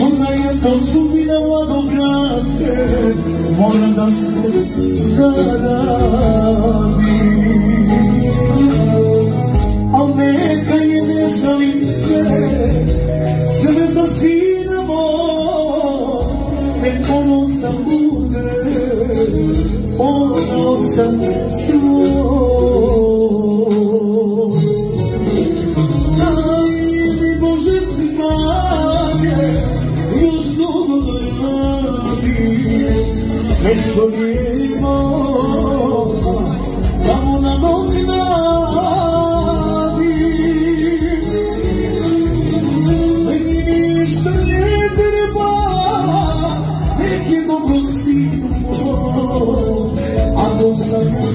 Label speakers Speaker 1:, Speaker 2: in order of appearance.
Speaker 1: Ona je posumila do brate, mora da se zaradi. Al neka je ne žalim se, sve za sina moj, nek ono sam bude, ono sam svoj. Nešto nije imao, tamo na novi nadi. Meni ništa ne treba, nek je dobro sinu moj, a to sam